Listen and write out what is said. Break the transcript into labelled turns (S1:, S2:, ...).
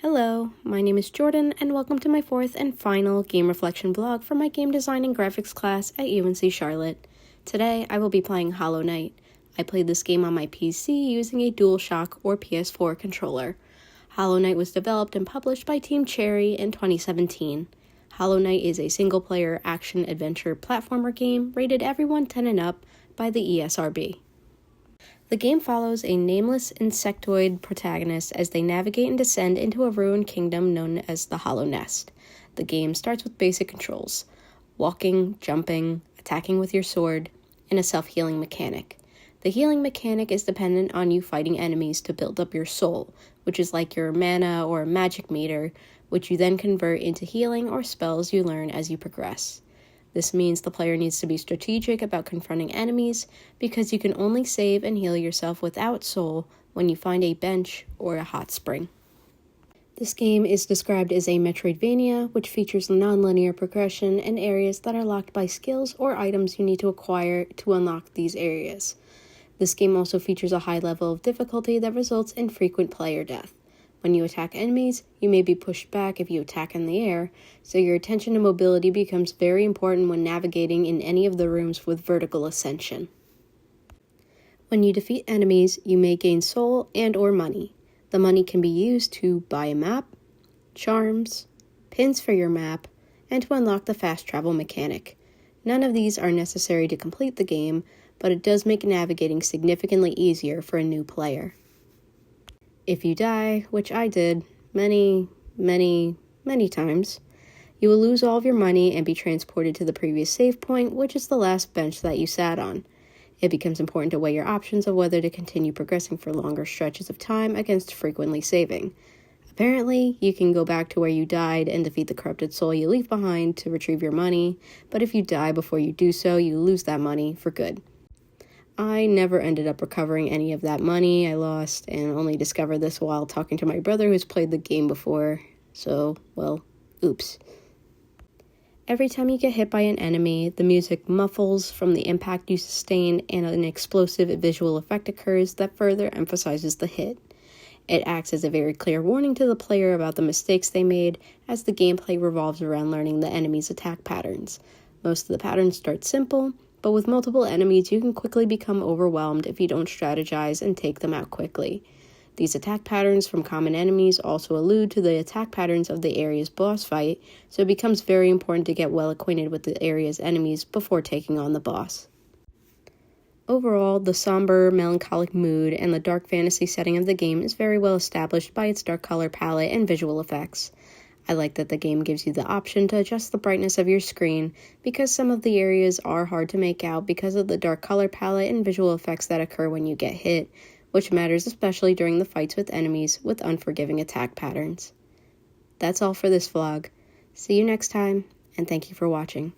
S1: Hello, my name is Jordan, and welcome to my fourth and final game reflection vlog for my game design and graphics class at UNC Charlotte. Today, I will be playing Hollow Knight. I played this game on my PC using a DualShock or PS4 controller. Hollow Knight was developed and published by Team Cherry in 2017. Hollow Knight is a single-player action-adventure platformer game rated everyone 10 and up by the ESRB. The game follows a nameless insectoid protagonist as they navigate and descend into a ruined kingdom known as the Hollow Nest. The game starts with basic controls: walking, jumping, attacking with your sword, and a self-healing mechanic. The healing mechanic is dependent on you fighting enemies to build up your soul, which is like your mana or magic meter, which you then convert into healing or spells you learn as you progress. This means the player needs to be strategic about confronting enemies because you can only save and heal yourself without soul when you find a bench or a hot spring. This game is described as a Metroidvania, which features non-linear progression and areas that are locked by skills or items you need to acquire to unlock these areas. This game also features a high level of difficulty that results in frequent player death. When you attack enemies, you may be pushed back if you attack in the air, so your attention and mobility becomes very important when navigating in any of the rooms with vertical ascension. When you defeat enemies, you may gain soul and or money. The money can be used to buy a map, charms, pins for your map, and to unlock the fast travel mechanic. None of these are necessary to complete the game, but it does make navigating significantly easier for a new player. If you die, which I did many times, you will lose all of your money and be transported to the previous save point, which is the last bench that you sat on. It becomes important to weigh your options of whether to continue progressing for longer stretches of time against frequently saving. Apparently, you can go back to where you died and defeat the corrupted soul you leave behind to retrieve your money, but if you die before you do so, you lose that money for good. I never ended up recovering any of that money I lost, and only discovered this while talking to my brother who's played the game before, so, well, oops. Every time you get hit by an enemy, the music muffles from the impact you sustain, and an explosive visual effect occurs that further emphasizes the hit. It acts as a very clear warning to the player about the mistakes they made, as the gameplay revolves around learning the enemy's attack patterns. Most of the patterns start simple, but with multiple enemies, you can quickly become overwhelmed if you don't strategize and take them out quickly. These attack patterns from common enemies also allude to the attack patterns of the area's boss fight, so it becomes very important to get well acquainted with the area's enemies before taking on the boss. Overall, the somber, melancholic mood and the dark fantasy setting of the game is very well established by its dark color palette and visual effects. I like that the game gives you the option to adjust the brightness of your screen because some of the areas are hard to make out because of the dark color palette and visual effects that occur when you get hit, which matters especially during the fights with enemies with unforgiving attack patterns. That's all for this vlog. See you next time, and thank you for watching.